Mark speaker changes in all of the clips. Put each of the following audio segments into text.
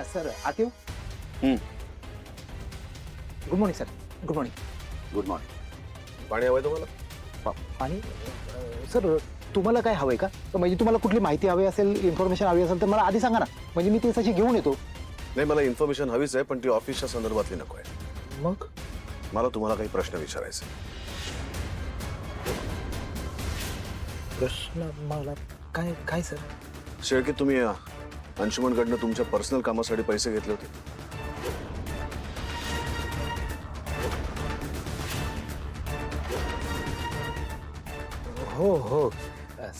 Speaker 1: Sir आत येऊ? Good morning sir. Good morning.
Speaker 2: Good morning. पाणी हवंय तुम्हाला?
Speaker 1: आणि सर तुम्हाला काय हवंय का? म्हणजे तुम्हाला कुठली माहिती हवी असेल, इन्फॉर्मेशन हवी असेल तर मला आधी सांगा ना, म्हणजे मी ती तशी घेऊन येतो.
Speaker 2: नाही, मला इन्फॉर्मेशन हवीच आहे, पण ती ऑफिसच्या संदर्भातली नको आहे.
Speaker 1: मग
Speaker 2: मला तुम्हाला काही प्रश्न विचारायचे.
Speaker 1: प्रश्न मला काय काय सर?
Speaker 2: शेळके, तुम्ही अंशुमनकडनं तुमच्या पर्सनल कामासाठी पैसे घेतले होते?
Speaker 1: हो हो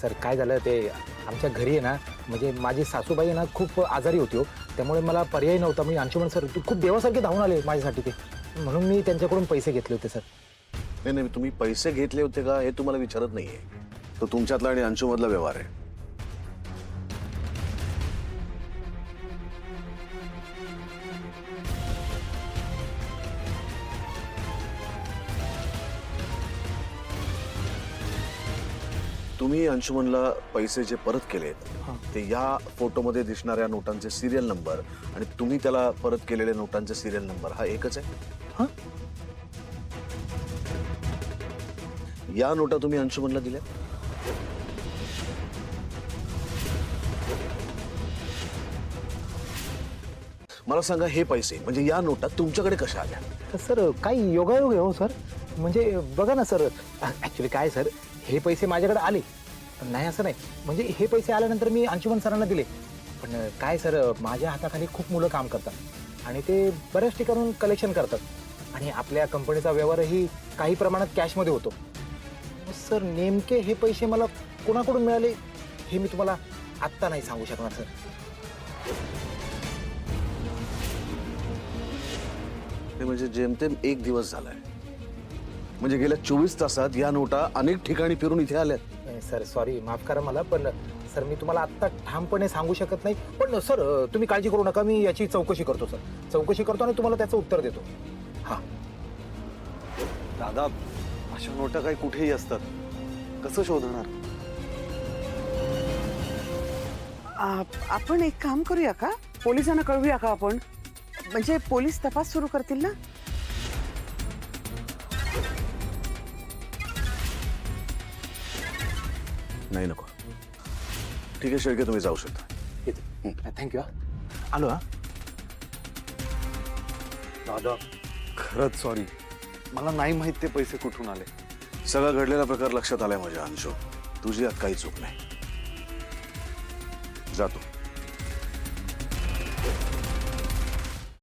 Speaker 1: सर, काय झालं ते आमच्या घरी आहे ना, म्हणजे माझी सासूबाई आहे ना खूप आजारी होती हो, त्यामुळे मला पर्याय नव्हता. मी अंशुमन सर खूप देवासारखे धावून आले माझ्यासाठी ते, म्हणून मी त्यांच्याकडून पैसे घेतले होते सर.
Speaker 2: नाही नाही, तुम्ही पैसे घेतले होते का हे तुम्हाला विचारत नाहीये. तो तुमच्यातला आणि अंशुमधला व्यवहार आहे. तुम्ही अंशुमनला पैसे जे परत केलेत ते या फोटोमध्ये दिसणाऱ्या नोटांचे सिरियल नंबर आणि तुम्ही त्याला परत केलेल्या नोटांचे सिरियल नंबर हा एकच आहे.
Speaker 1: हां
Speaker 2: या नोटा तुम्ही अंशुमनला दिल्या? मला सांगा, हे पैसे म्हणजे या नोटा तुमच्याकडे कशा आल्या?
Speaker 1: तर सर काही योगायोग आहे हो सर. म्हणजे बघा ना सर, ॲक्च्युली काय सर, हे पैसे माझ्याकडे आले नाही असं नाही, म्हणजे हे पैसे आल्यानंतर मी अंशुमन सरांना दिले. पण काय सर, माझ्या हाताखाली खूप मुलं काम करतात आणि ते बऱ्याच ठिकाणून कलेक्शन करतात आणि आपल्या कंपनीचा व्यवहारही काही प्रमाणात कॅशमध्ये होतो. सर नेमके हे पैसे मला कोणाकडून मिळाले हे मी तुम्हाला आत्ता नाही सांगू शकणार सर.
Speaker 2: हे म्हणजे जेमतेम एक दिवस झालाय, म्हणजे गेल्या 24 तासात या नोटा अनेक ठिकाणी फिरून इथे आल्यात.
Speaker 1: सर सॉरी, माफ करा मला, पण सर मी तुम्हाला आत्ता ठामपणे सांगू शकत नाही. पण सर तुम्ही काळजी करू नका, मी याची चौकशी करतो सर. चौकशी करतो आणि तुम्हाला त्याचं उत्तर देतो. हां
Speaker 3: दादा, अशा नोटा काही कुठेही असतात, कसं शोधणार?
Speaker 4: आपण एक काम करूया का, पोलिसांना कळवूया का आपण, म्हणजे पोलीस तपास सुरू करतील ना.
Speaker 2: नाही, नको. ठीक आहे शेळके, तुम्ही जाऊ शकता.
Speaker 1: थँक्यू. आलो. हा
Speaker 3: दादा, खरंच सॉरी, मला नाही माहित ते पैसे कुठून आले.
Speaker 2: सगळा घडलेला प्रकार लक्षात आलाय माझ्या अंशू. तुझी यात काही चूक नाही. जातो.